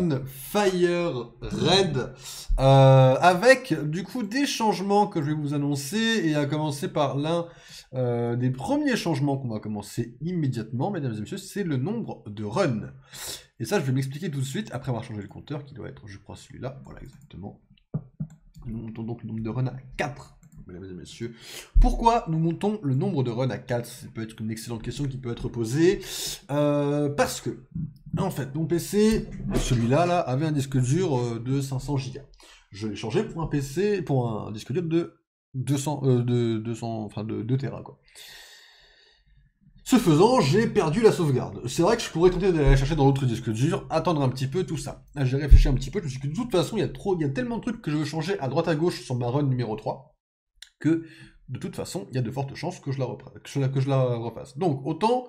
Pokémon Fire Red, avec du coup des changements que je vais vous annoncer, et à commencer par l'un des premiers changements qu'on va commencer immédiatement, mesdames et messieurs, c'est le nombre de runs. Et ça, je vais m'expliquer tout de suite, après avoir changé le compteur, qui doit être, je crois, celui-là, voilà exactement. Nous montons donc le nombre de runs à 4. Mesdames et messieurs, pourquoi nous montons le nombre de runs à 4? Ça peut être une excellente question qui peut être posée. Parce que, en fait, mon PC, celui-là, là, avait un disque dur de 500 Go. Je l'ai changé pour un PC, pour un disque dur de 2 Tera, quoi. Ce faisant, j'ai perdu la sauvegarde. C'est vrai que je pourrais tenter d'aller la chercher dans l'autre disque dur, attendre un petit peu, tout ça. Là, j'ai réfléchi un petit peu, je me suis dit que de toute façon, il y a tellement de trucs que je veux changer à droite à gauche sur ma run numéro 3, que de toute façon, il y a de fortes chances que je la refasse. Donc, autant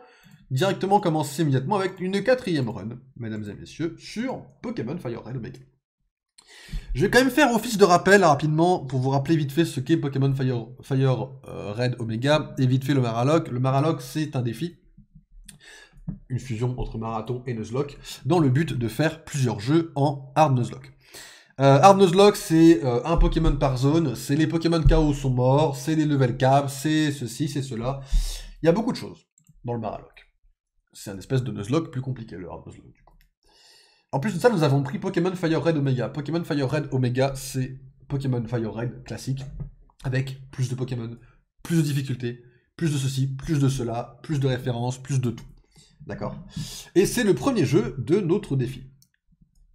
directement commencer immédiatement avec une 4e run, mesdames et messieurs, sur Pokémon Fire Red Omega. Je vais quand même faire office de rappel rapidement pour vous rappeler vite fait ce qu'est Pokémon Fire Red Omega et vite fait le Maralock. Le Maralock, c'est un défi, une fusion entre Marathon et Nuzlocke, dans le but de faire plusieurs jeux en Hard Nuzlocke. Hard Nuzlocke, c'est un Pokémon par zone, c'est les Pokémon KO sont morts, c'est les level cap, c'est ceci, c'est cela. Il y a beaucoup de choses dans le Maralock. C'est un espèce de Nuzlocke plus compliqué, le Hard Nuzlocke, du coup. En plus de ça, nous avons pris Pokémon Fire Red Omega. Pokémon Fire Red Omega, c'est Pokémon Fire Red classique, avec plus de Pokémon, plus de difficultés, plus de ceci, plus de cela, plus de références, plus de tout. D'accord? Et c'est le premier jeu de notre défi.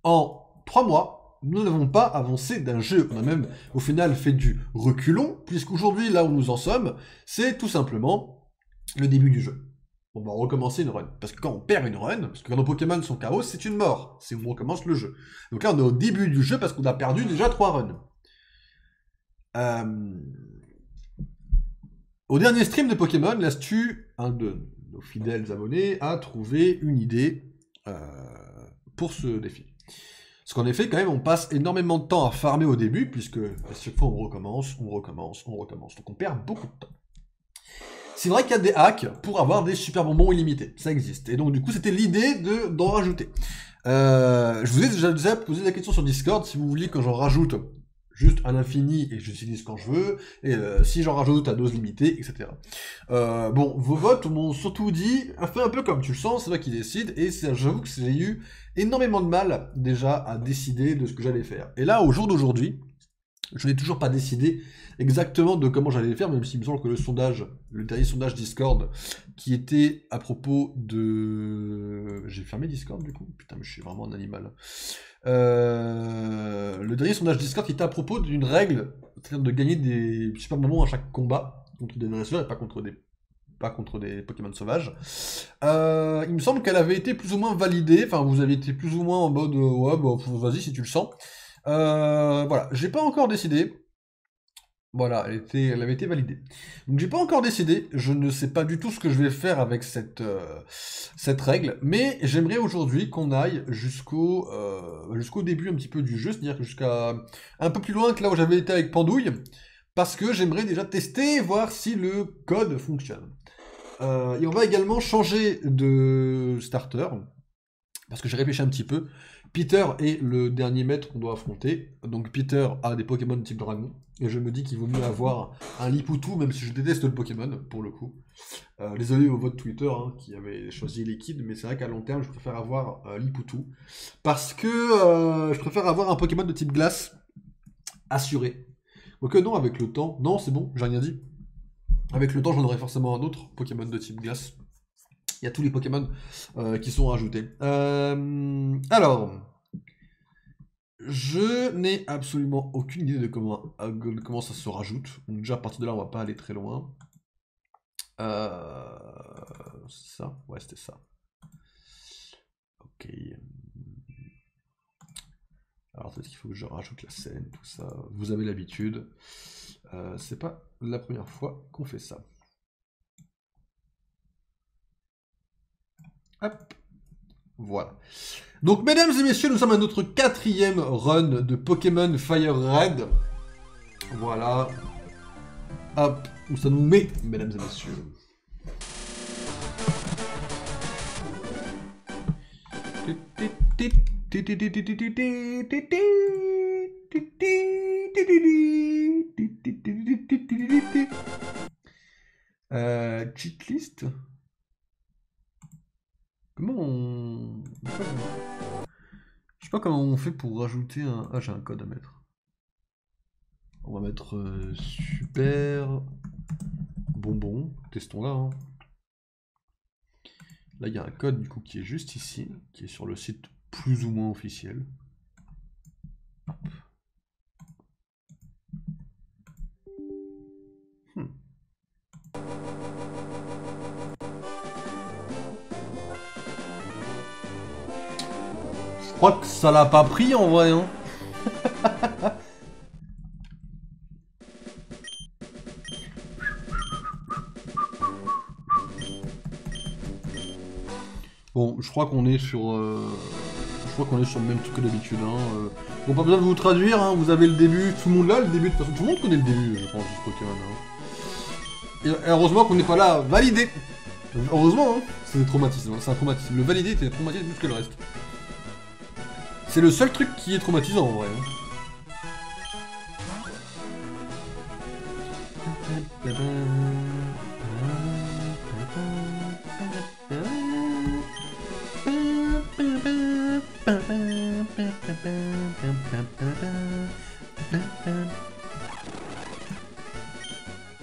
En 3 mois, nous n'avons pas avancé d'un jeu. On a même, au final, fait du reculon, puisqu'aujourd'hui, là où nous en sommes, c'est tout simplement le début du jeu. On va recommencer une run. Parce que quand on perd une run, parce que quand nos Pokémon sont KO, c'est une mort. C'est où on recommence le jeu. Donc là, on est au début du jeu parce qu'on a perdu déjà 3 runs. Au dernier stream de Pokémon, l'Astu, un de nos fidèles abonnés, a trouvé une idée pour ce défi. Parce qu'en effet, quand même, on passe énormément de temps à farmer au début, puisque à chaque fois on recommence. Donc on perd beaucoup de temps. C'est vrai qu'il y a des hacks pour avoir des super bonbons illimités, ça existe. Et donc du coup, c'était l'idée d'en rajouter. Je vous ai déjà posé la question sur Discord, si vous vouliez que j'en rajoute juste à l'infini et j'utilise quand je veux, et si j'en rajoute à dose limitée, etc. Bon, vos votes m'ont surtout dit, fais un peu comme tu le sens, c'est toi qui décides, et j'avoue que j'ai eu énormément de mal déjà à décider de ce que j'allais faire. Et là, au jour d'aujourd'hui, je n'ai toujours pas décidé exactement de comment j'allais le faire, même s'il me semble que le dernier sondage Discord, qui était à propos de... J'ai fermé Discord du coup? Putain, mais je suis vraiment un animal. Le dernier sondage Discord qui était à propos d'une règle, c'est-à-dire de gagner des super bonbons à chaque combat, contre des dresseurs et pas contre des Pokémon sauvages. Il me semble qu'elle avait été plus ou moins validée, enfin vous avez été plus ou moins en mode ouais, bah, vas-y si tu le sens. Voilà, j'ai pas encore décidé. Voilà, elle avait été validée. Donc j'ai pas encore décidé, je ne sais pas du tout ce que je vais faire avec cette règle, mais j'aimerais aujourd'hui qu'on aille jusqu'au début un petit peu du jeu, c'est-à-dire jusqu'à un peu plus loin que là où j'avais été avec Pandouille, parce que j'aimerais déjà tester, voir si le code fonctionne. Et on va également changer de starter, parce que j'ai réfléchi un petit peu. Peter est le dernier maître qu'on doit affronter. Donc Peter a des Pokémon type dragon. Et je me dis qu'il vaut mieux avoir un Lipoutou, même si je déteste le Pokémon, pour le coup. Désolé au vote Twitter qui avait choisi Liquid, mais c'est vrai qu'à long terme, je préfère avoir Lipoutou. Parce que je préfère avoir un Pokémon de type glace assuré. Donc non, avec le temps... Non, c'est bon, j'ai rien dit. Avec le temps, j'en aurai forcément un autre Pokémon de type glace. Il y a tous les Pokémon qui sont rajoutés. Alors, je n'ai absolument aucune idée de comment ça se rajoute. Donc déjà, à partir de là, on va pas aller très loin. Ça, ouais, c'était ça. Ok. Alors, peut-être qu'il faut que je rajoute la scène, tout ça. Vous avez l'habitude. C'est pas la première fois qu'on fait ça. Hop. Voilà. Donc, mesdames et messieurs, nous sommes à notre 4e run de Pokémon Fire Red. Voilà. Hop, où ça nous met, mesdames et messieurs. Cheat list. Comment on... Je sais pas comment on fait pour rajouter un... Ah, j'ai un code à mettre. On va mettre super bonbon. Testons là. Hein. Là, il y a un code du coup qui est juste ici, qui est sur le site plus ou moins officiel. Hop. Je crois que ça l'a pas pris en vrai. Hein. Bon, je crois qu'on est sur... Je crois qu'on est sur le même truc que d'habitude. Hein. Bon, pas besoin de vous traduire, hein. Vous avez le début, tout le monde là, le début, de toute façon, tout le monde connaît le début, je pense, de ce Pokémon. Hein. Et heureusement qu'on n'est pas là, validé. Heureusement, hein. C'est des traumatismes, hein. C'est un traumatisme. Le validé était traumatisé plus que le reste. C'est le seul truc qui est traumatisant en vrai. Hein.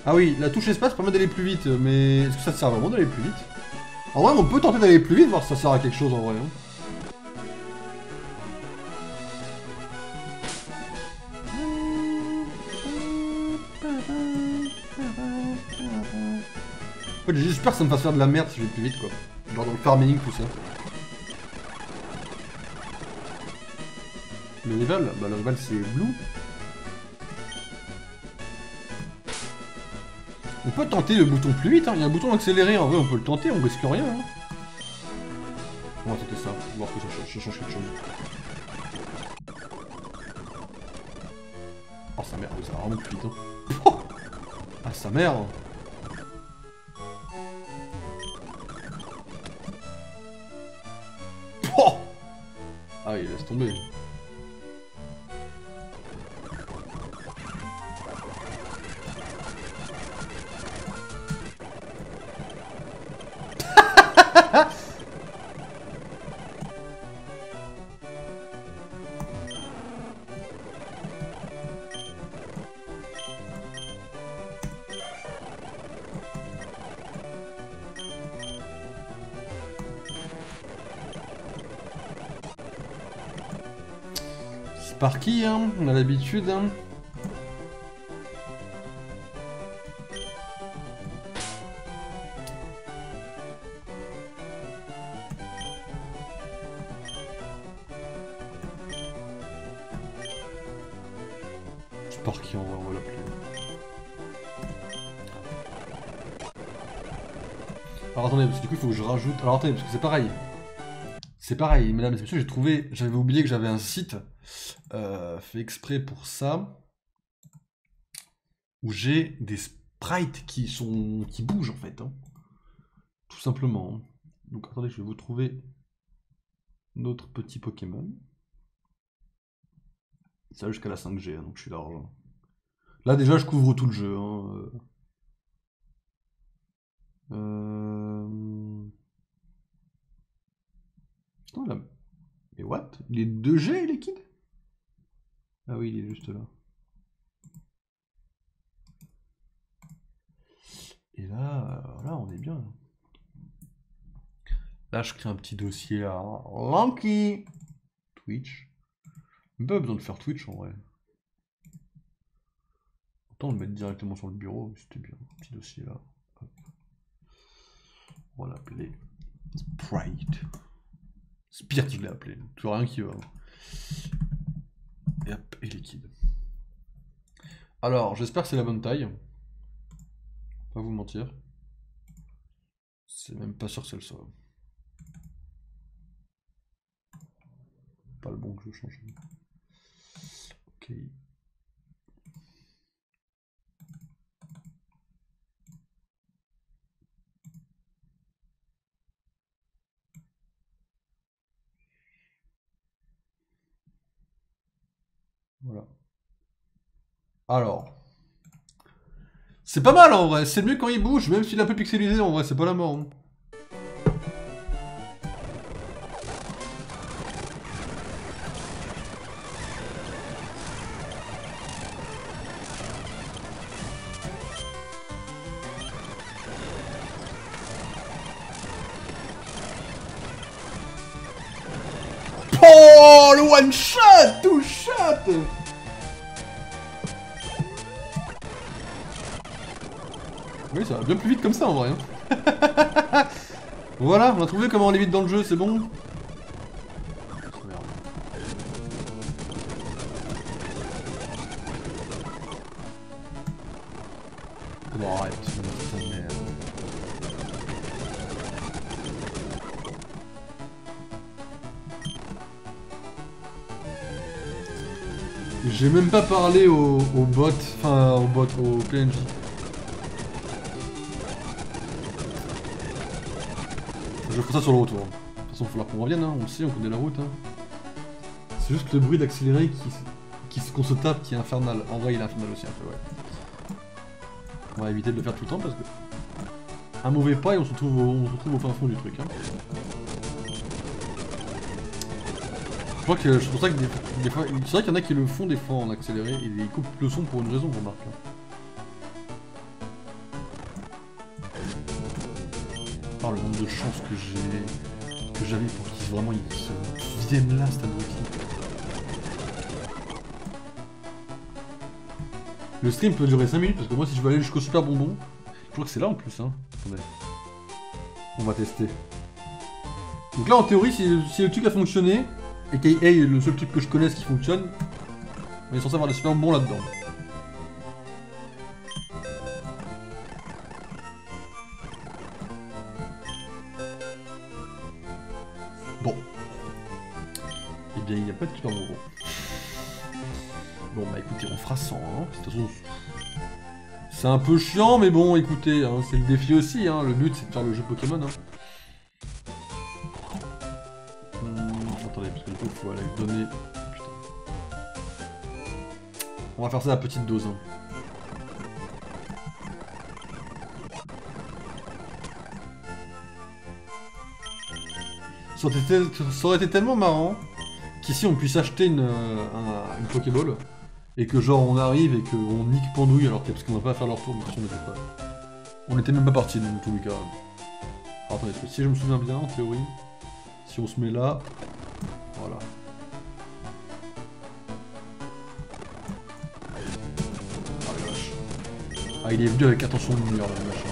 Ah oui, la touche espace permet d'aller plus vite, mais est-ce que ça sert vraiment d'aller plus vite? En vrai, on peut tenter d'aller plus vite, voir si ça sert à quelque chose en vrai. Hein. En fait, j'espère que ça me fasse faire de la merde si je vais plus vite, quoi. Genre dans le farming, tout ça. Le rival? Bah le rival c'est Blue. On peut tenter le bouton plus vite, hein. Il y a un bouton accéléré, en vrai on peut le tenter, on risque rien. Hein. On va tenter ça, voir que ça change quelque chose. Oh sa mère, ça va vraiment plus vite. Hein. Oh ah sa mère. Oh ah il laisse tomber. Par qui, hein? On a l'habitude, hein? Par qui on va l'appeler? Alors attendez, parce que du coup il faut que je rajoute... Alors attendez, parce que c'est pareil. C'est pareil, mesdames et messieurs, j'ai trouvé... J'avais oublié que j'avais un site fait exprès pour ça. Où j'ai des sprites qui bougent en fait. Hein. Tout simplement. Hein. Donc attendez, je vais vous trouver notre petit Pokémon. Ça va jusqu'à la 5G, hein, donc je suis large. Hein. Là déjà je couvre tout le jeu. Hein. Oh, là. Mais what? Il est 2G liquide? Ah oui, il est juste là. Et là, là on est bien. Là, je crée un petit dossier à Lanky. Twitch. Même pas besoin de faire Twitch en vrai. Autant le mettre directement sur le bureau, c'était bien. Un petit dossier là. Hop. On va l'appeler Sprite. Spirit, je l'ai appelé. Toujours rien qui va. Et hop, et liquide. Alors, j'espère que c'est la bonne taille. Pas vous mentir. C'est même pas sûr que c'est le soit. Pas le bon que je change. Ok. Voilà. Alors. C'est pas mal en vrai, c'est mieux quand il bouge, même s'il est un peu pixelisé en vrai, c'est pas la mort. Hein. Oh, le one shot, tout shot. Oui, ça va bien plus vite comme ça en vrai. Hein. Voilà, on a trouvé comment on est vite dans le jeu, c'est bon. Merde. Bon, arrête, putain de merde. J'ai même pas parlé au bot, enfin au PNJ. Je ferai ça sur le retour. De toute façon, il va falloir qu'on revienne, hein. On le sait, on connaît la route. Hein. C'est juste le bruit d'accélérer qu'on se tape qui est infernal. En vrai, il est infernal aussi un peu, ouais. On va éviter de le faire tout le temps parce que... Un mauvais pas et on se retrouve au fin fond du truc. Hein. Je crois que c'est pour ça que des fois... C'est vrai qu'il y en a qui le font des fois en accéléré et ils coupent le son pour une raison, remarque. Hein. Oh, le nombre de chances que j'avais pour qu'ils viennent là, cet abruti. Le stream peut durer 5 minutes parce que moi si je veux aller jusqu'au super bonbon, je crois que c'est là en plus hein. Attendez. On va tester. Donc là en théorie si le truc a fonctionné, et que hey, le seul truc que je connaisse qui fonctionne, on est censé avoir des super bonbons là-dedans. Bon. Eh bien il n'y a pas de super bonbons. Bon bah écoutez, on fera 100 hein. De toute façon, c'est un peu chiant mais bon écoutez, hein, c'est le défi aussi, hein. Le but c'est de faire le jeu Pokémon. Hein. Attendez, parce que du coup il faut aller donner... Putain. On va faire ça à petite dose. Hein. Ça aurait été tellement marrant qu'ici on puisse acheter une Pokéball et que genre on arrive et qu'on nique Pandouille alors que parce qu'on va pas faire leur tour, mais on n'était pas. On était même pas parti dans tous les cas. Alors, attendez, parce que si je me souviens bien en théorie, si on se met là, voilà. Ah la vache. Ah il est venu avec attention de lumière là, le machin.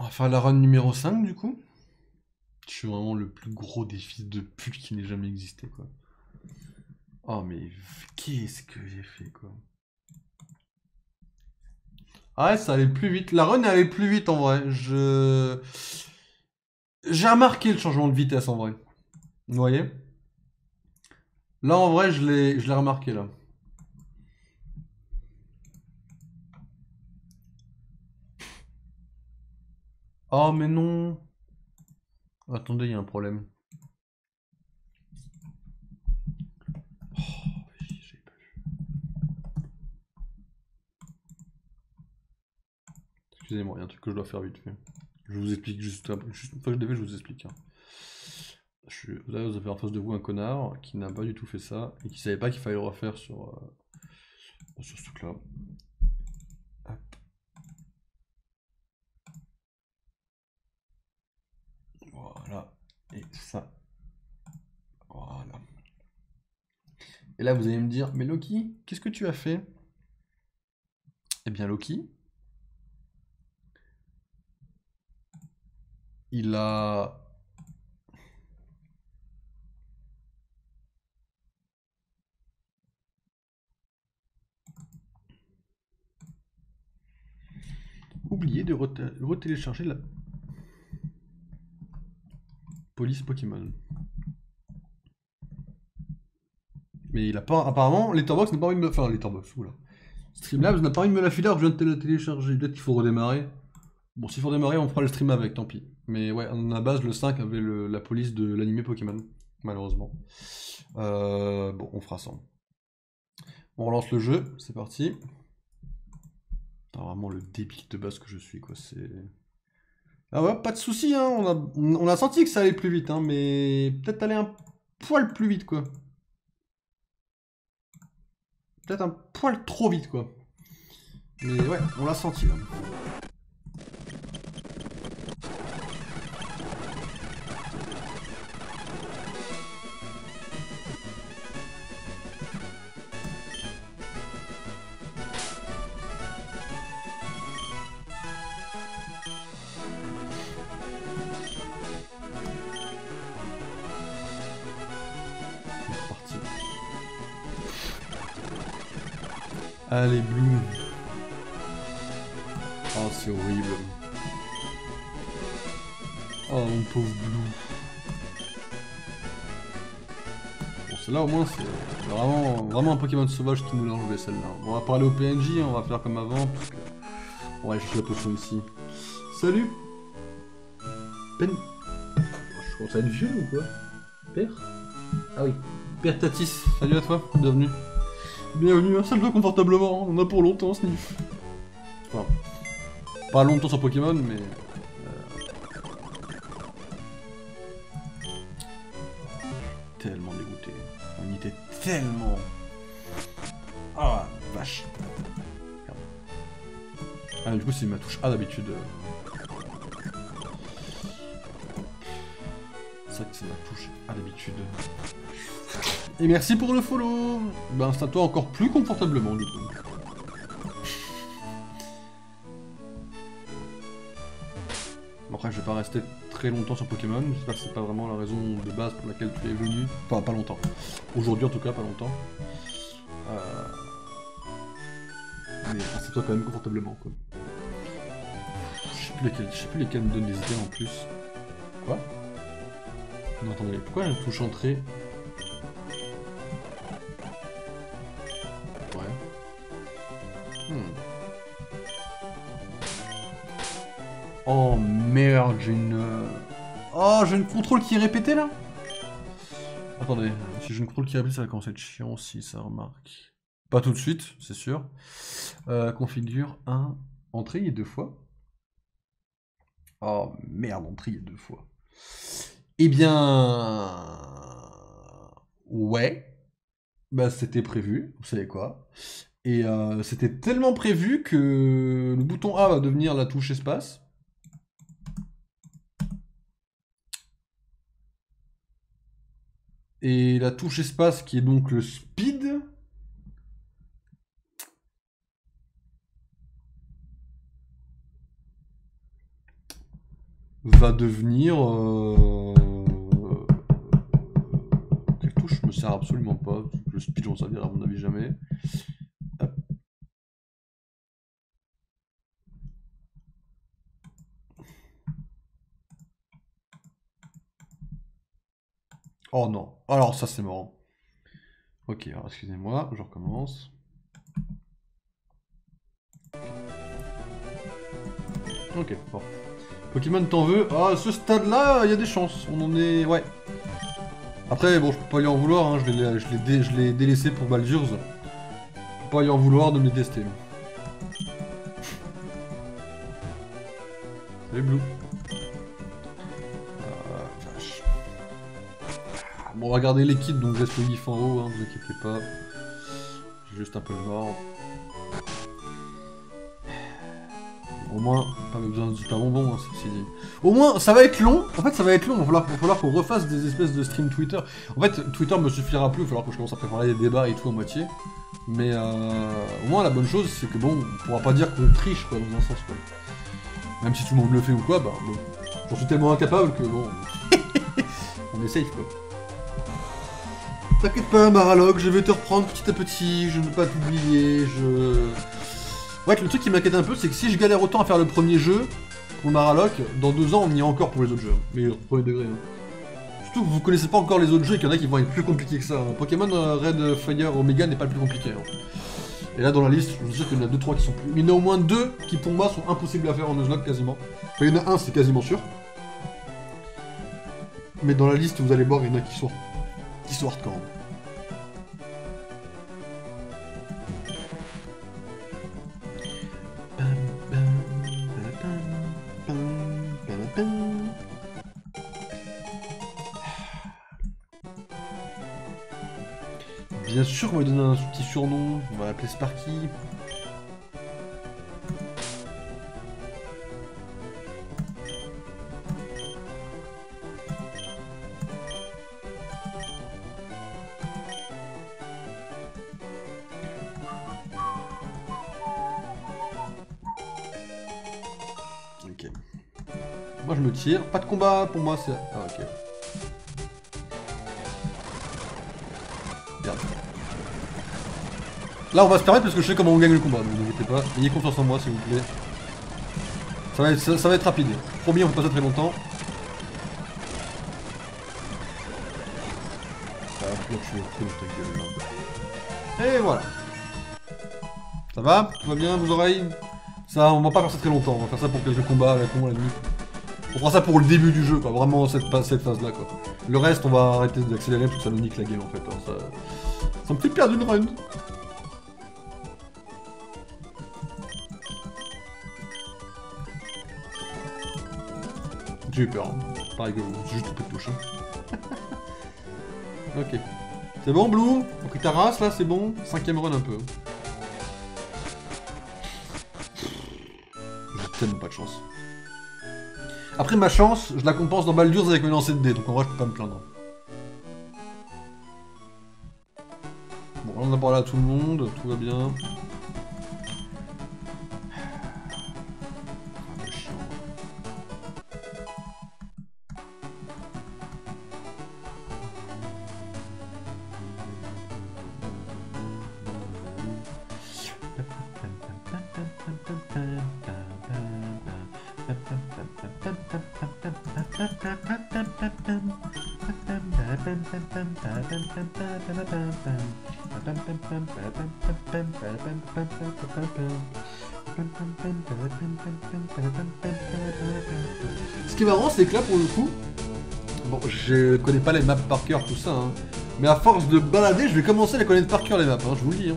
On va faire la run numéro 5 du coup. Je suis vraiment le plus gros des fils de pute qui n'ait jamais existé quoi. Oh mais qu'est-ce que j'ai fait quoi. Ah ouais, ça allait plus vite. La run allait plus vite en vrai. J'ai remarqué le changement de vitesse en vrai. Vous voyez? Là en vrai, je l'ai remarqué là. Oh mais non. Attendez, il y a un problème. Oh, j'ai pas vu. Excusez-moi, il y a un truc que je dois faire vite fait. Je vous explique juste une fois que je l'ai fait, je vous explique. Hein. Vous avez en face de vous un connard qui n'a pas du tout fait ça et qui savait pas qu'il fallait le refaire sur ce truc-là. Hop. Voilà. Et ça. Voilà. Et là, vous allez me dire, mais Loki, qu'est-ce que tu as fait? Eh bien, Loki, il a... oublié de retélécharger la police Pokémon. Mais il a pas... Apparemment, Letterboxd n'a pas envie de me... Enfin, Letterboxd, oula. Streamlabs n'a pas envie de me la filer alors que je viens de la télécharger. Peut-être qu'il faut redémarrer. Bon, s'il faut redémarrer, on fera le stream avec, tant pis. Mais ouais, à la base, le 5 avait la police de l'animé Pokémon, malheureusement. Bon, on fera ça. On relance le jeu, c'est parti. C'est vraiment le débile de base que je suis, quoi. C'est... Ah ouais, pas de soucis, hein. On a senti que ça allait plus vite, hein, mais peut-être aller un poil plus vite, quoi. Peut-être un poil trop vite, quoi. Mais ouais, on l'a senti, là. Allez, Blue. Oh, c'est horrible. Oh, mon pauvre Blue. Bon, celle-là, au moins, c'est vraiment un Pokémon sauvage qui nous l'a enlevé, celle-là. Bon, on va parler au PNJ, on va faire comme avant, parce que... On va aller chercher la potion ici. Salut. Ben... Je commence à être vieux ou quoi? Père? Ah oui. Père Tatis, salut à toi, bienvenue. Bienvenue, installe-toi confortablement, on en a pour longtemps, Sniff. Enfin, pas longtemps sur Pokémon, mais... Tellement dégoûté. On y était tellement... Ah, vache. Ah, du coup, c'est ma touche A d'habitude. C'est vrai que c'est ma touche A d'habitude. Et merci pour le follow. Ben, installe-toi encore plus confortablement, du coup. Bon, après, je vais pas rester très longtemps sur Pokémon. J'espère que c'est pas vraiment la raison de base pour laquelle tu es venu. Enfin, pas longtemps. Aujourd'hui, en tout cas, pas longtemps. Mais installe-toi quand même confortablement, quoi. Je sais plus lesquels me donnent des idées en plus. Quoi? Non, attendez, pourquoi la touche entrée? Oh merde, j'ai une... Oh, j'ai une contrôle qui est répétée là? Attendez, si j'ai une contrôle qui est répétée, ça va commencer à être chiant si ça remarque. Pas tout de suite, c'est sûr. Configure 1. Entrée, il y a 2 fois. Oh merde, entrée, il y a 2 fois. Eh bien... Ouais. Bah c'était prévu, vous savez quoi. Et c'était tellement prévu que le bouton A va devenir la touche espace. Et la touche espace qui est donc le speed. Va devenir... Quelle touche me sert absolument pas. Le speed, j'en servirai à mon avis jamais. Hop. Oh non. Alors ça c'est marrant. Ok, alors excusez-moi, je recommence. Ok, bon. Pokémon t'en veux? Ah, à ce stade-là, il y a des chances. On en est... Ouais. Après, bon, je peux pas lui en vouloir, hein. Je l'ai délaissé pour Baldur's. Je peux pas lui en vouloir de me détester. Salut Blue. Vache. Bon, on va garder l'équipe, donc je laisse le gif en haut, hein, ne vous inquiétez pas. J'ai juste un peu mort. Au moins, pas besoin de super bonbon, hein, ceci dit. Au moins, ça va être long. En fait, ça va être long. Il va falloir qu'on refasse des espèces de stream Twitter. En fait, Twitter me suffira plus. Il va falloir que je commence à préparer des débats et tout à moitié. Mais au moins, la bonne chose, c'est que bon, on pourra pas dire qu'on triche, quoi, dans un sens, quoi. Même si tout le monde le fait ou quoi, bah bon. J'en suis tellement incapable que bon. On est safe, quoi. T'inquiète pas, Maralogue, je vais te reprendre petit à petit. Je ne veux pas t'oublier. Ouais, le truc qui m'inquiète un peu, c'est que si je galère autant à faire le premier jeu, pour Maraloc, dans 2 ans on y est encore pour les autres jeux. Mais au premier degré. Hein. Surtout que vous connaissez pas encore les autres jeux et qu'il y en a qui vont être plus compliqués que ça. Hein. Pokémon Red Fire Omega n'est pas le plus compliqué. Hein. Et là dans la liste, je vous dire qu'il y en a 2-3 qui sont plus. Mais il y en a au moins 2 qui pour moi sont impossibles à faire en Nuzlocke quasiment. Enfin, il y en a un, c'est quasiment sûr. Mais dans la liste, vous allez voir, il y en a qui sont hardcore. Bien sûr qu'on va lui donner un petit surnom, on va l'appeler Sparky. Ok. Moi je me tire, pas de combat pour moi c'est... Ah ok. Merde. Là on va se permettre parce que je sais comment on gagne le combat, donc n'hésitez pas, ayez confiance en moi s'il vous plaît. Ça va être rapide, promis on va pas ça très longtemps. Et voilà. Ça va? Tout va bien, vos oreilles? Ça, on va pas faire ça très longtemps, on va faire ça pour quelques combats avec moi à la limite. On fera ça pour le début du jeu, quoi, vraiment cette phase-là, quoi. Le reste, on va arrêter d'accélérer parce que ça nous nique la game, en fait. Alors, ça me fait perdre une run. J'ai eu peur, hein. Pareil que vous, j'ai juste un peu de touche. Hein. Ok. C'est bon, Blue? On pris ta race, là, c'est bon? 5ème run un peu. J'ai tellement pas de chance. Après, ma chance, je la compense dans Baldur's avec mes lancers de dés, donc en vrai, je peux pas me plaindre. Bon, là, on a parlé à tout le monde, tout va bien. Ce qui est marrant, c'est que là, pour le coup, bon, je connais pas les maps par cœur, tout ça, hein, mais à force de balader, je vais commencer à les connaître par cœur, les maps, hein, je vous le dis. Hein.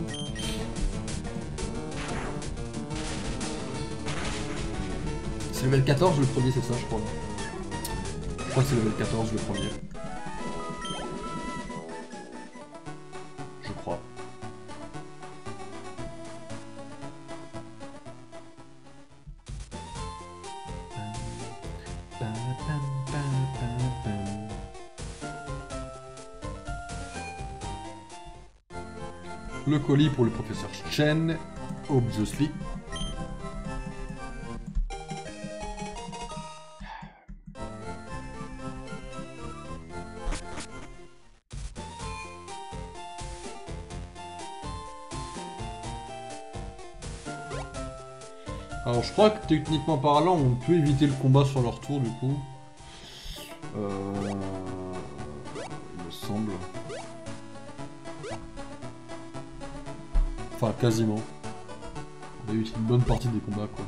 C'est level 14 le premier, c'est ça, je crois. Je crois que c'est level 14 le premier. Je crois. Le colis pour le professeur Chen, obviously. Alors je crois que techniquement parlant, on peut éviter le combat sur leur tour du coup. Il me semble. Enfin, quasiment. On a eu une bonne partie des combats, quoi.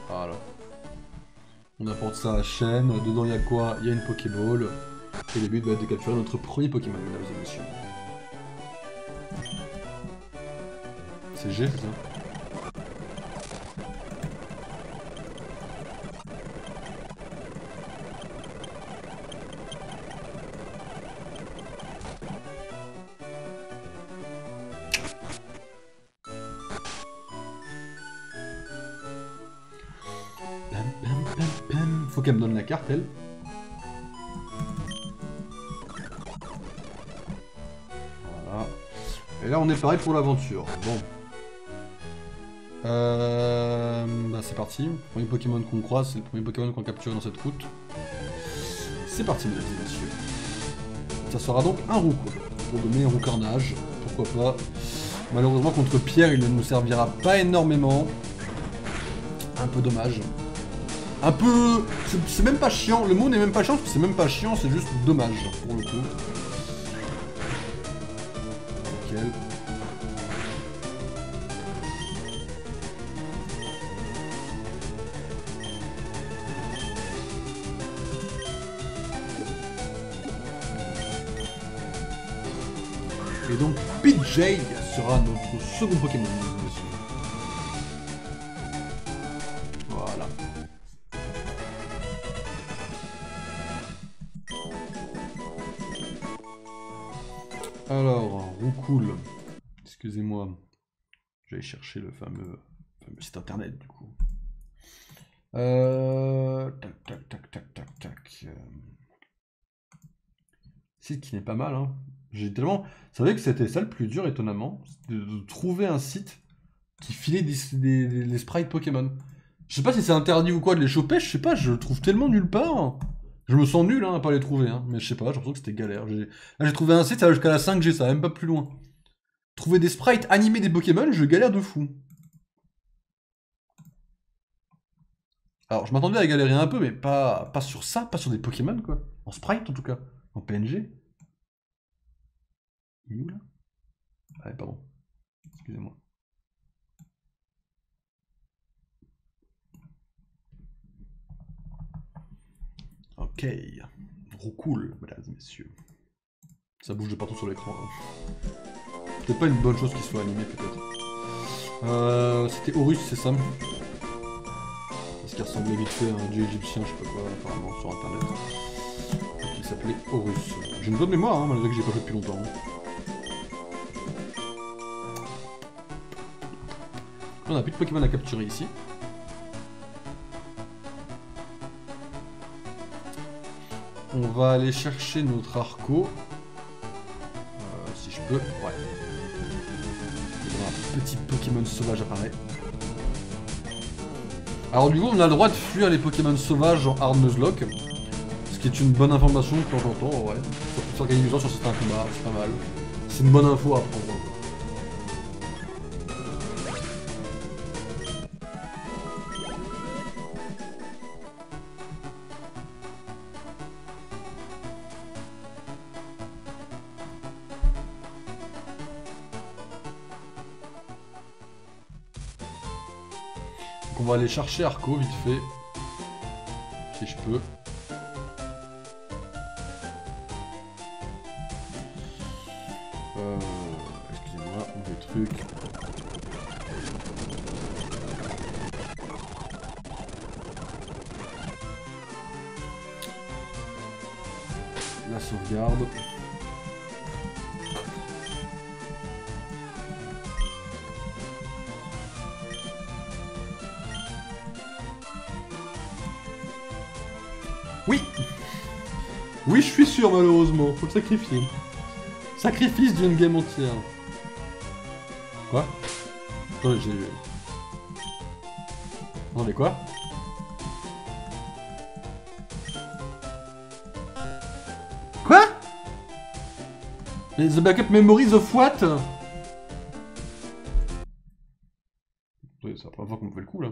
Voilà. On apporte ça à la chaîne. Dedans, il y a quoi? Il y a une Pokéball. Et le but va être de capturer notre premier Pokémon, mesdames et messieurs. C'est G, c'est ça? Faut qu'elle me donne la carte, elle. Voilà. Et là, on est pareil pour l'aventure. Bon. Bah c'est parti. Le premier Pokémon qu'on croise, c'est le premier Pokémon qu'on capture dans cette route. C'est parti, mesdames et messieurs. Ça sera donc un Rouco. Pour donner un Roucarnage. pourquoi pas. Malheureusement, contre Pierre, il ne nous servira pas énormément. Un peu dommage. Un peu... C'est même pas chiant. Le mot n'est même pas chiant, parce que c'est même pas chiant, c'est juste dommage, pour le coup. Nickel. Et donc, PJ sera notre second Pokémon. Voilà. Alors, Roucoule. Excusez-moi. J'allais chercher le fameux site internet, du coup. Tac. Site qui n'est pas mal, hein. J'ai tellement... Vous savez que c'était ça le plus dur, étonnamment, de trouver un site qui filait des sprites Pokémon. Je sais pas si c'est interdit ou quoi de les choper, je sais pas, je le trouve tellement nulle part. Je me sens nul hein, à pas les trouver, hein, mais je sais pas, j'ai l'impression que c'était galère. J'ai trouvé un site, ça va jusqu'à la 5G, ça va même pas plus loin. Trouver des sprites animés des Pokémon, je galère de fou. Alors, je m'attendais à galérer un peu, mais pas sur ça, pas sur des Pokémon, quoi. En sprite, en tout cas. En PNG. Il est où, là? Ah, pardon. Excusez-moi. Ok. Roucoule, mesdames et messieurs. Ça bouge de partout sur l'écran. Hein. Peut-être pas une bonne chose qu'il soit animé, peut-être. C'était Horus, c'est ça? Parce qu'il ressemblait vite fait à un dieu égyptien, je sais pas quoi, apparemment, sur internet. Donc, il s'appelait Horus. J'ai une bonne mémoire, hein, malgré que j'ai pas fait depuis longtemps. Hein. On a plus de Pokémon à capturer ici. On va aller chercher notre Arco. Si je peux. Ouais. Un petit Pokémon sauvage apparaît. Alors du coup, on a le droit de fuir les Pokémon sauvages en Hard Nuzlocke. Ce qui est une bonne information de temps en temps, ouais. Surtout s'organiser sur certains combats, c'est pas mal. C'est une bonne info à prendre. Donc on va aller chercher Arco vite fait. Si je peux. Excusez-moi, des trucs. La sauvegarde. Oui! Oui, je suis sûr, malheureusement. Faut le sacrifier. Sacrifice d'une game entière. Quoi? Attendez, j'ai... Attendez, quoi? Quoi? The backup memories of what? Oui, c'est la première fois qu'on me fait le coup, là.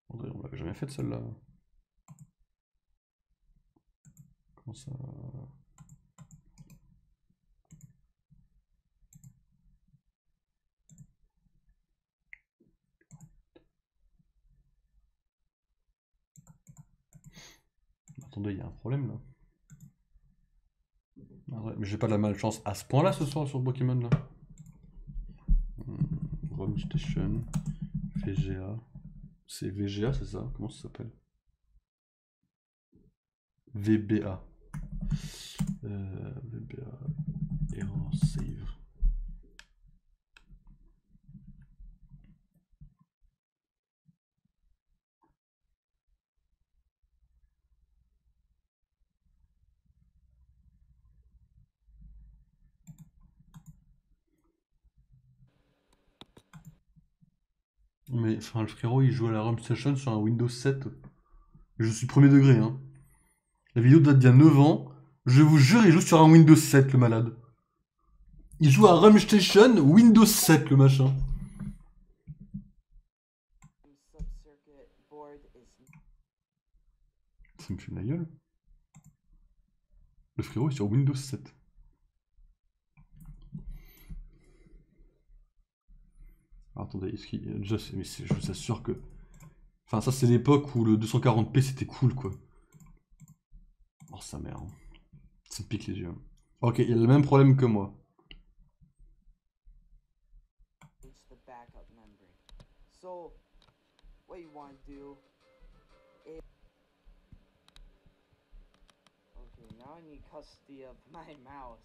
On l'avait jamais fait, celle-là. Comment ça... Attendez, il y a un problème, là. Ah ouais, mais j'ai pas de la malchance à ce point-là, ce soir, sur Pokémon, là. Rome Station... VGA... C'est VGA, c'est ça? Comment ça s'appelle? VBA. VBA. Error save. Mais enfin, le frérot il joue à la ROM Station sur un Windows 7. Je suis premier degré, hein. La vidéo date d'il y a 9 ans. Je vous jure, il joue sur un Windows 7, le malade. Il joue à RumStation Windows 7, le machin. Ça me fume la gueule. Le frérot est sur Windows 7. Alors, attendez, est-ce qu'il y a déjà... Mais je vous assure que... Enfin, ça, c'est l'époque où le 240p, c'était cool, quoi. Oh, sa mère. Hein. Ça me pique les yeux. Ok, il a le même problème que moi. Custody of my mouse.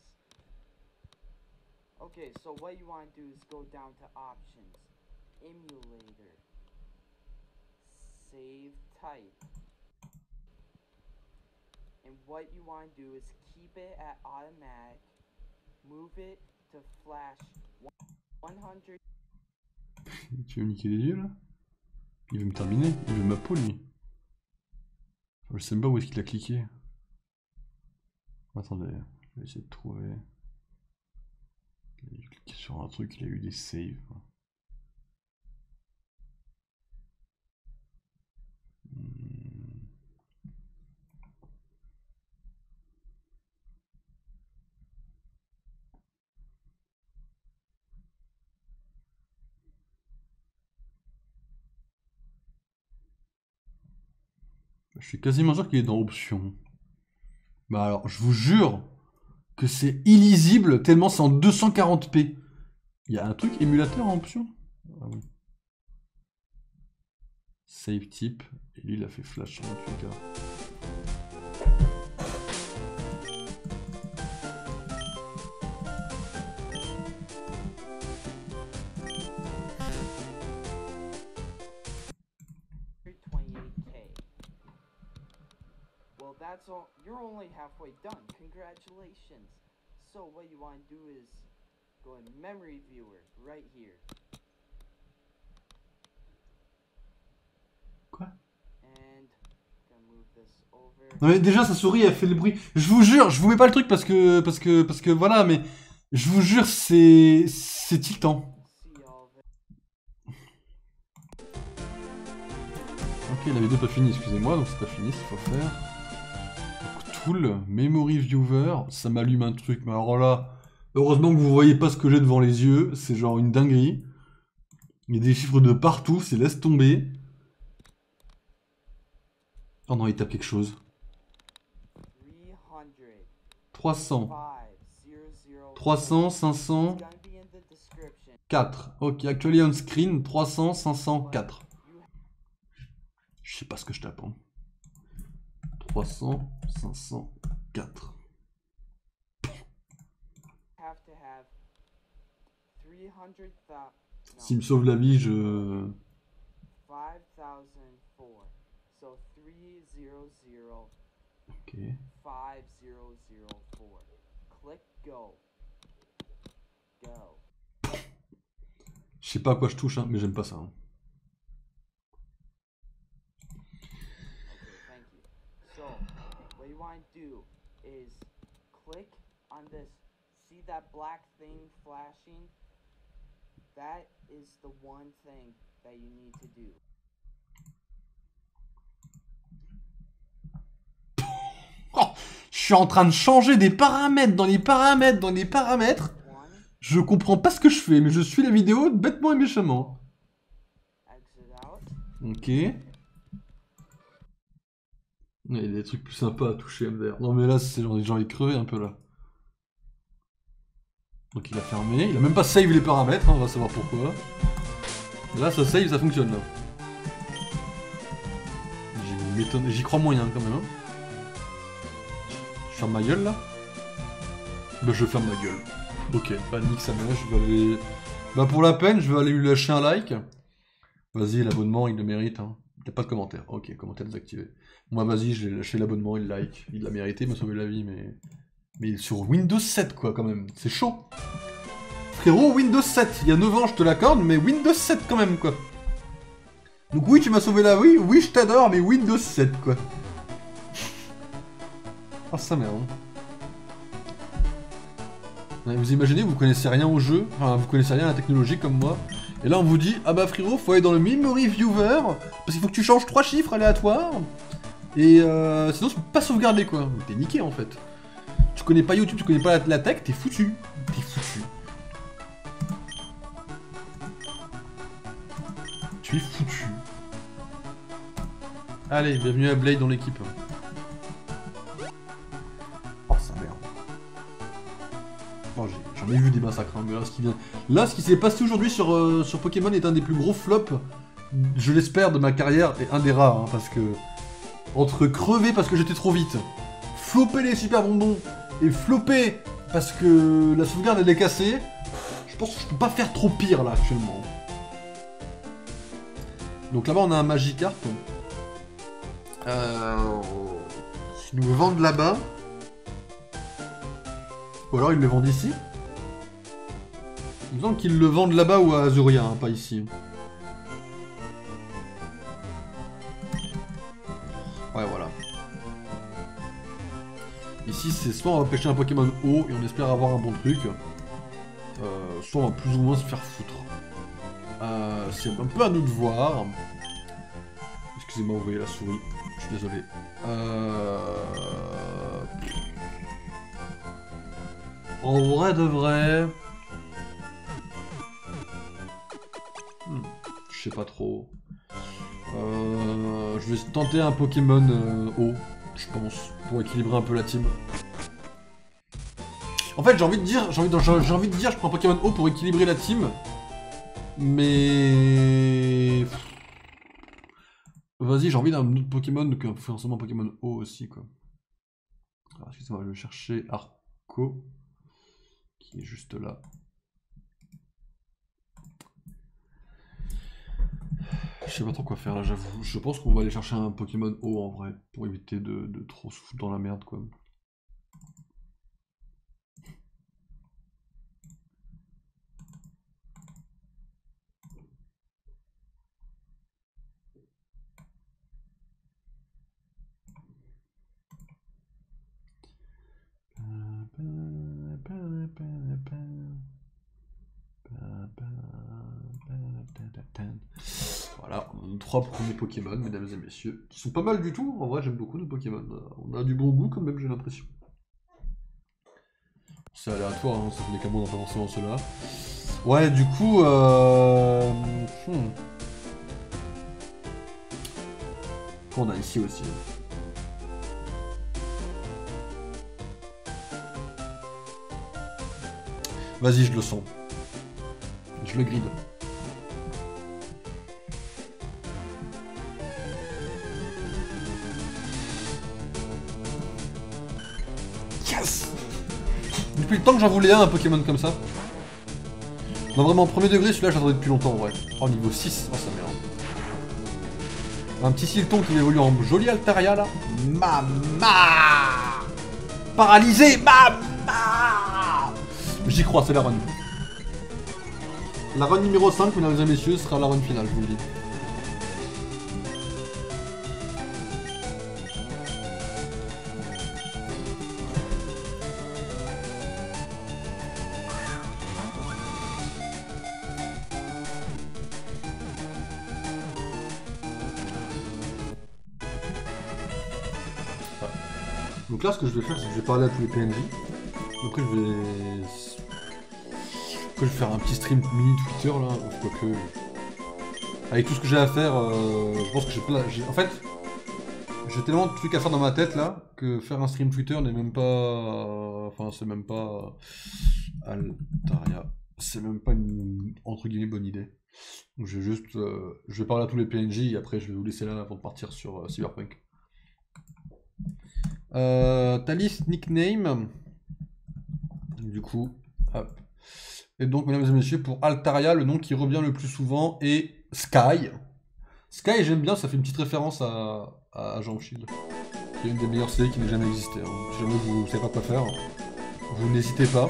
Okay, so what you want to do is go down to options, emulator, save type, and what you want to do is keep it at automatic, move it to flash 100. Tu veux me niquer les yeux là? Il veut me terminer? Il veut ma peau lui? Enfin, je sais même pas où est-ce qu'il a cliqué. Attendez, je vais essayer de trouver. Il a cliqué sur un truc, il a eu des saves. Je suis quasiment sûr qu'il est dans options. Bah alors, je vous jure que c'est illisible tellement c'est en 240p. Il y a un truc émulateur en option? Ah oui. Save type. Et lui, il a fait flash 28K. That's all. You're only halfway done. Congratulations. So what you want to do is go in memory viewer right here. Quoi? And gonna move this over. Non mais déjà sa souris elle fait le bruit. Je vous jure, je vous mets pas le truc parce que voilà, mais je vous jure c'est tiltant. Ok, la vidéo pas finie, excusez-moi, donc c'est pas fini, ce qu'il faut faire. Tool, Memory Viewer, ça m'allume un truc, mais alors là, heureusement que vous voyez pas ce que j'ai devant les yeux, c'est genre une dinguerie. Il y a des chiffres de partout, c'est laisse tomber. Oh non, il tape quelque chose. 300. 300, 500. 4. Ok, actually on screen, 300, 504. Je sais pas ce que je tape. Hein. 300, 504. S'il me sauve la vie, je... 5004. So 300. Ok. 5004. Click go. Go. Je sais pas à quoi je touche, hein, mais j'aime pas ça. Hein. Do is click on this. See that black thing flashing? That is the one thing that you need to do. Oh, je suis en train de changer des paramètres dans les paramètres. Je comprends pas ce que je fais, mais je suis la vidéo bêtement et méchamment. Ok. Il y a des trucs plus sympas à toucher MDR. Non mais là c'est genre j'ai envie de crever un peu là. Donc il a fermé, il a même pas save les paramètres, hein, on va savoir pourquoi. Là ça save, ça fonctionne là. J'y crois moyen quand même. Hein. Je ferme ma gueule là. Bah je ferme ma gueule. Ok, bah nique sa mère, je vais aller... Bah pour la peine, je vais aller lui lâcher un like. Vas-y, l'abonnement il le mérite. Hein. Y'a pas de commentaire. Ok, commentaire désactivé. Moi, vas-y, j'ai lâché l'abonnement et le like. Il l'a mérité, il m'a sauvé la vie, mais... Mais sur Windows 7, quoi, quand même. C'est chaud. Frérot, Windows 7. Il y a 9 ans, je te l'accorde, mais Windows 7, quand même, quoi. Donc oui, tu m'as sauvé la vie. Oui, je t'adore, mais Windows 7, quoi. Oh, ça merde. Vous imaginez, vous connaissez rien au jeu, enfin vous connaissez rien à la technologie comme moi, et là on vous dit, ah bah frérot, faut aller dans le Memory Viewer, parce qu'il faut que tu changes 3 chiffres aléatoires, et sinon tu peux pas sauvegarder quoi. T'es niqué en fait. Tu connais pas YouTube, tu connais pas la tech, t'es foutu. T'es foutu. Tu es foutu. Allez, bienvenue à Blade dans l'équipe. Oh, ça merde. Bon, j'en ai vu des massacres, hein, mais là, ce qui s'est passé aujourd'hui sur Pokémon est un des plus gros flops, je l'espère, de ma carrière, et un des rares, hein, parce que... Entre crever parce que j'étais trop vite, flopper les super bonbons, et flopper parce que la sauvegarde elle est cassée, je pense que je peux pas faire trop pire, là, actuellement. Donc là-bas, on a un Magikarp. Ils nous le vendent là-bas. Ou alors ils le vendent ici. Il me semble qu'ils le vendent là-bas ou à Azuria, hein, pas ici. Ouais, voilà. Ici, c'est soit on va pêcher un Pokémon haut et on espère avoir un bon truc, soit on va plus ou moins se faire foutre. C'est un peu à nous de voir. Excusez-moi, vous voyez la souris. Je suis désolé. En vrai de vrai... Je sais pas trop. Je vais tenter un Pokémon haut, je pense, pour équilibrer un peu la team. En fait, j'ai envie de dire, je prends un Pokémon haut pour équilibrer la team. Mais... Vas-y, j'ai envie d'un autre Pokémon, donc forcément un Pokémon haut aussi, quoi. Alors, excusez-moi, je vais chercher Arco, qui est juste là. Je sais pas trop quoi faire là, j'avoue. Je pense qu'on va aller chercher un Pokémon haut en vrai, pour éviter de trop se foutre dans la merde, quoi. Voilà, 3 premiers Pokémon, mesdames et messieurs, qui sont pas mal du tout. En vrai, j'aime beaucoup nos Pokémon. On a du bon goût quand même, j'ai l'impression. C'est aléatoire, hein, ça fait des cabos, on n'a pas forcément ceux-là. Ouais, du coup, on a ici aussi. Vas-y, je le sens. Je le gride. Yes! Depuis le temps que j'en voulais un Pokémon comme ça. Non, vraiment, premier degré, celui-là, j'attendais depuis longtemps, en vrai. Oh, niveau 6, oh, ça merde. Un petit Silton qui évolue en joli Altaria, là. Mama! Paralysé, mama! J'y crois, c'est la run. La run numéro 5, mesdames et messieurs, sera la run finale, je vous le dis. Donc là, ce que je vais faire, c'est que je vais parler à tous les PNJ. Après, je vais faire un petit stream mini Twitter là, quoique. Avec tout ce que j'ai à faire, je pense que j'ai plein. En fait, j'ai tellement de trucs à faire dans ma tête là que faire un stream Twitter n'est même pas. Enfin, c'est même pas. Altaria. C'est même pas une entre guillemets bonne idée. Donc je vais juste. Je vais parler à tous les PNJ et après je vais vous laisser là avant de partir sur Cyberpunk. Ta liste nickname. Du coup, hop. Et donc, mesdames et messieurs, pour Altaria, le nom qui revient le plus souvent est Sky. Sky, j'aime bien, ça fait une petite référence à Agent Shield, qui est une des meilleures séries qui n'ait jamais existé. Hein. Si jamais vous ne savez pas quoi faire, vous n'hésitez pas.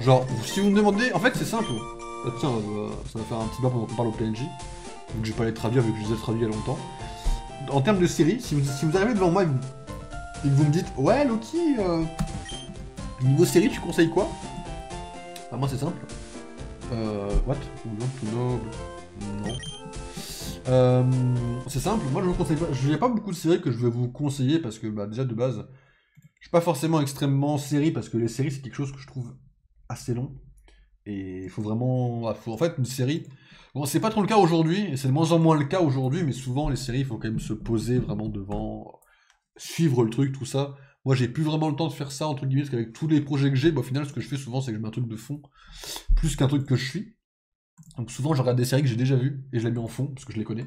Genre, si vous me demandez, en fait, c'est simple. Tiens, ça va faire un petit bas pendant qu'on parle au PNJ. Donc, je vais pas les traduire, vu que je les ai traduits il y a longtemps. En termes de série, si vous arrivez devant moi et que vous me dites « Ouais, Loki, Niveau série, tu conseilles quoi? Bah, moi, c'est simple. What? Non. C'est simple, moi je vous conseille pas. Il n'y a pas beaucoup de séries que je vais vous conseiller parce que bah, déjà de base, je suis pas forcément extrêmement série parce que les séries c'est quelque chose que je trouve assez long. Et il faut vraiment. En fait, une série. Bon, c'est pas trop le cas aujourd'hui, et c'est de moins en moins le cas aujourd'hui, mais souvent les séries, il faut quand même se poser vraiment devant, suivre le truc, tout ça. Moi, j'ai plus vraiment le temps de faire ça, entre guillemets, parce qu'avec tous les projets que j'ai, bah, au final, ce que je fais souvent, c'est que je mets un truc de fond, plus qu'un truc que je suis. Donc souvent, je regarde des séries que j'ai déjà vues, et je les mets en fond, parce que je les connais.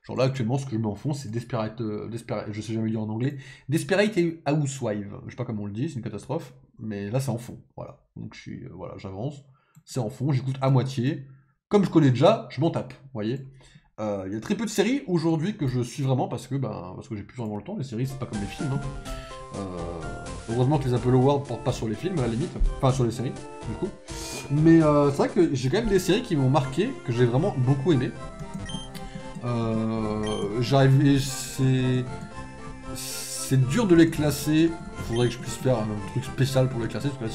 Genre là, actuellement, ce que je mets en fond, c'est Desperate, je sais jamais dire en anglais, Desperate et Housewives. Je sais pas comment on le dit, c'est une catastrophe, mais là, c'est en fond, voilà. Donc je suis, voilà, j'avance, c'est en fond, j'écoute à moitié. Comme je connais déjà, je m'en tape, vous voyez. Il y a très peu de séries aujourd'hui que je suis vraiment parce que j'ai plus vraiment le temps. Les séries, c'est pas comme les films. Hein. Heureusement que les Apple Awards portent pas sur les films, à la limite. Enfin, sur les séries, du coup. Mais c'est vrai que j'ai quand même des séries qui m'ont marqué, que j'ai vraiment beaucoup aimé. C'est dur de les classer. Faudrait que je puisse faire un truc spécial pour les classer, parce que là,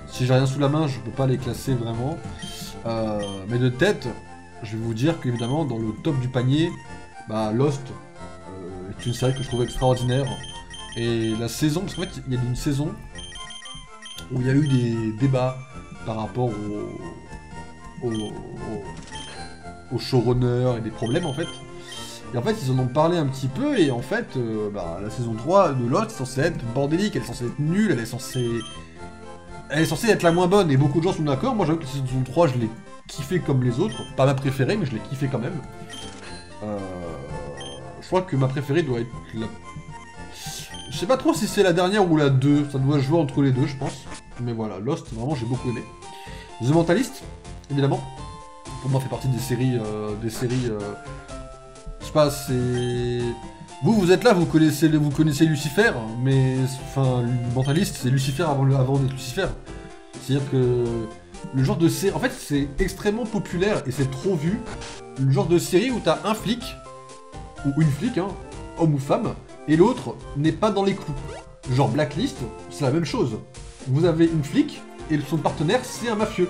si j'ai rien sous la main, je peux pas les classer vraiment. Mais de tête, je vais vous dire qu'évidemment, dans le top du panier, bah, Lost est une série que je trouve extraordinaire. Et la saison, parce qu'en fait, il y a une saison où il y a eu des débats par rapport au showrunner et des problèmes en fait. Et en fait, ils en ont parlé un petit peu, et en fait, la saison 3 de Lost est censée être bordélique, elle est censée être nulle, elle est censée être la moins bonne, et beaucoup de gens sont d'accord. Moi, j'avoue que la saison 3, je l'ai kiffé comme les autres. Pas ma préférée, mais je l'ai kiffé quand même. Je crois que ma préférée doit être la... Je sais pas trop si c'est la dernière ou la 2, ça doit jouer entre les deux, je pense. Mais voilà, Lost, vraiment, j'ai beaucoup aimé. The Mentalist, évidemment. Pour moi, fait partie des séries... je sais pas, c'est... Vous êtes là, vous connaissez Lucifer, mais enfin, le Mentaliste, c'est Lucifer avant d'être Lucifer. C'est-à-dire que le genre de série, en fait, c'est extrêmement populaire et c'est trop vu. Le genre de série où t'as un flic ou une flic, hein, homme ou femme, et l'autre n'est pas dans les clous. Genre Blacklist, c'est la même chose. Vous avez une flic et son partenaire, c'est un mafieux.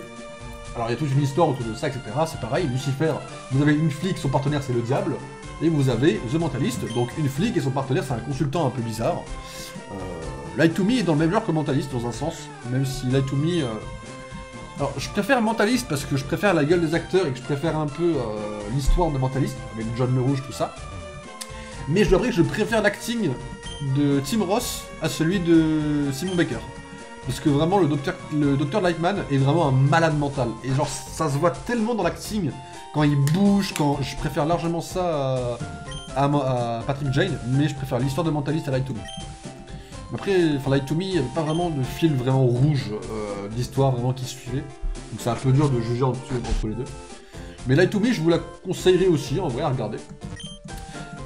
Alors il y a toute une histoire autour de ça, etc. C'est pareil, Lucifer, vous avez une flic, son partenaire c'est le diable, et vous avez The Mentalist, donc une flic et son partenaire c'est un consultant un peu bizarre. Light to Me est dans le même genre que Mentalist dans un sens, même si Light to Me... Alors je préfère Mentalist parce que je préfère la gueule des acteurs et que je préfère un peu l'histoire de Mentalist, avec John Le Rouge, tout ça. Mais je dois avouer que je préfère l'acting de Tim Ross à celui de Simon Baker. Parce que vraiment, le docteur Lightman est vraiment un malade mental. Et genre, ça se voit tellement dans l'acting, quand il bouge, je préfère largement ça à Patrick Jane, mais je préfère l'histoire de Mentalist à Light to Me. Après, Light to Me, il n'y avait pas vraiment de fil vraiment rouge d'histoire vraiment qui suivait. Donc c'est un peu dur de juger entre les deux. Mais Light to Me, je vous la conseillerais aussi, en vrai, à regarder.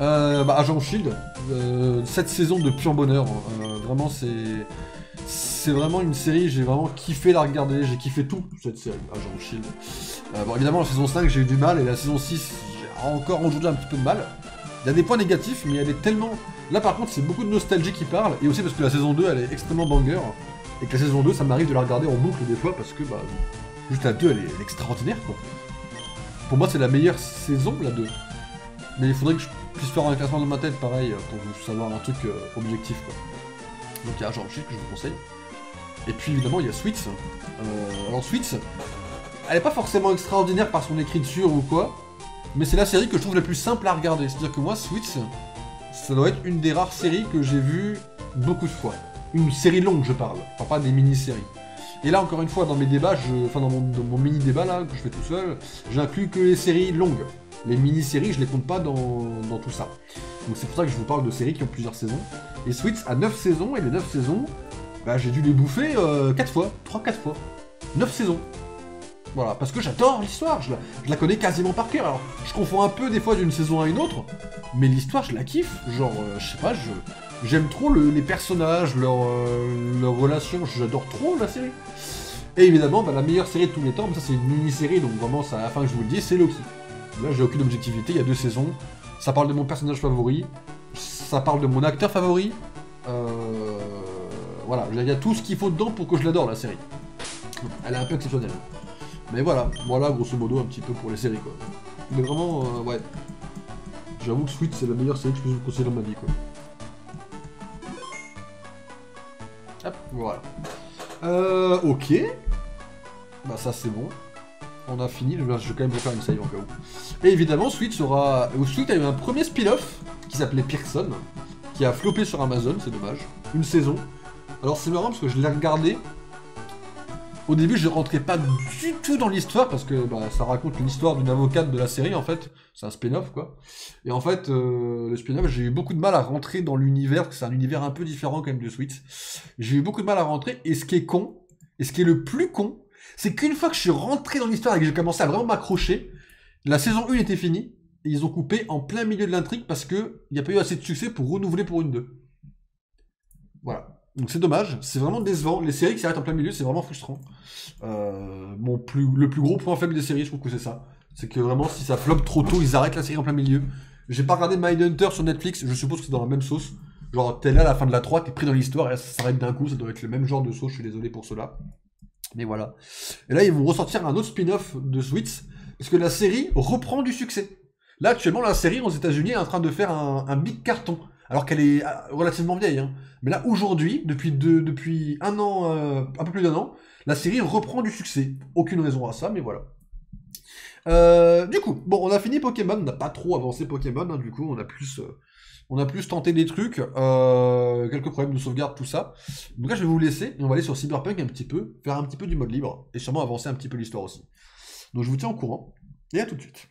Agent Shield, 7 saisons de pur bonheur. Vraiment, c'est vraiment une série, j'ai vraiment kiffé la regarder, j'ai kiffé tout cette série, Agent Shield. Bon, évidemment, la saison 5, j'ai eu du mal, et la saison 6, j'ai encore aujourd'hui un petit peu de mal. Il y a des points négatifs, mais elle est tellement... Là, par contre, c'est beaucoup de nostalgie qui parle, et aussi parce que la saison 2, elle est extrêmement banger, et que la saison 2, ça m'arrive de la regarder en boucle des fois, parce que, juste la 2, elle est extraordinaire, quoi. Pour moi, c'est la meilleure saison, la 2. Mais il faudrait que je puisse faire un classement dans ma tête, pareil, pour vous savoir un truc objectif, quoi. Donc il y a Agent Shield que je vous conseille. Et puis évidemment il y a Suits. Alors Suits, elle est pas forcément extraordinaire par son écriture ou quoi, mais c'est la série que je trouve la plus simple à regarder. C'est-à-dire que moi, Suits, ça doit être une des rares séries que j'ai vues beaucoup de fois. Une série longue, je parle, enfin pas des mini-séries. Et là, encore une fois, dans mes débats, dans mon mini-débat là, que je fais tout seul, j'inclus que les séries longues. Les mini-séries, je les compte pas dans tout ça. Donc c'est pour ça que je vous parle de séries qui ont plusieurs saisons. Et Suits a 9 saisons, et les 9 saisons, j'ai dû les bouffer 4 fois, 3-4 fois. 9 saisons. Voilà, parce que j'adore l'histoire, je la connais quasiment par cœur. Alors, je confonds un peu des fois d'une saison à une autre, mais l'histoire, je la kiffe. Genre, je sais pas, j'aime trop les personnages, leurs relations, j'adore trop la série. Et évidemment, la meilleure série de tous les temps, mais ça c'est une mini-série, donc vraiment, c'est à la fin que je vous le dis, c'est Loki. Là, j'ai aucune objectivité, il y a 2 saisons, ça parle de mon personnage favori, ça parle de mon acteur favori, voilà, il y a tout ce qu'il faut dedans pour que je l'adore, la série. Elle est un peu exceptionnelle. Mais voilà, grosso modo, un petit peu pour les séries, quoi. Mais vraiment, ouais. J'avoue que Sweet, c'est la meilleure série que je peux vous conseiller dans ma vie, quoi. Hop, voilà. Ok. Bah ça, c'est bon. On a fini, je vais quand même refaire une save en cas où. Et évidemment, Sweet a eu un premier spin-off qui s'appelait Pearson, qui a floppé sur Amazon, c'est dommage. Une saison. Alors c'est marrant parce que je l'ai regardé. Au début, je rentrais pas du tout dans l'histoire parce que bah, ça raconte l'histoire d'une avocate de la série en fait. C'est un spin-off quoi. Et en fait, le spin-off, j'ai eu beaucoup de mal à rentrer dans l'univers, parce que c'est un univers un peu différent quand même de Sweet. J'ai eu beaucoup de mal à rentrer. Et ce qui est con, et ce qui est le plus con, c'est qu'une fois que je suis rentré dans l'histoire et que j'ai commencé à vraiment m'accrocher, la saison 1 était finie. Et ils ont coupé en plein milieu de l'intrigue parce que il n'y a pas eu assez de succès pour renouveler pour une 2. Voilà. Donc c'est dommage, c'est vraiment décevant. Les séries qui s'arrêtent en plein milieu, c'est vraiment frustrant. Le plus gros point faible des séries, je trouve que c'est ça. C'est que vraiment, si ça floppe trop tôt, ils arrêtent la série en plein milieu. J'ai pas regardé Mindhunter sur Netflix, je suppose que c'est dans la même sauce. Genre, t'es là à la fin de la 3, t'es pris dans l'histoire, et là, ça s'arrête d'un coup, ça doit être le même genre de sauce, je suis désolé pour cela. Mais voilà. Et là, ils vont ressortir un autre spin-off de Sweets, parce que la série reprend du succès. Là, actuellement, la série aux États-Unis est en train de faire un big carton. Alors qu'elle est relativement vieille. Hein. Mais là, aujourd'hui, depuis un an, un peu plus d'1 an, la série reprend du succès. Aucune raison à ça, mais voilà. Du coup, bon, on a fini Pokémon. On n'a pas trop avancé Pokémon. Hein, du coup, on a plus tenté des trucs. Quelques problèmes de sauvegarde, tout ça. Donc là, je vais vous laisser. Et on va aller sur Cyberpunk un petit peu. Faire un petit peu du mode libre. Et sûrement avancer un petit peu l'histoire aussi. Donc je vous tiens au courant. Et à tout de suite.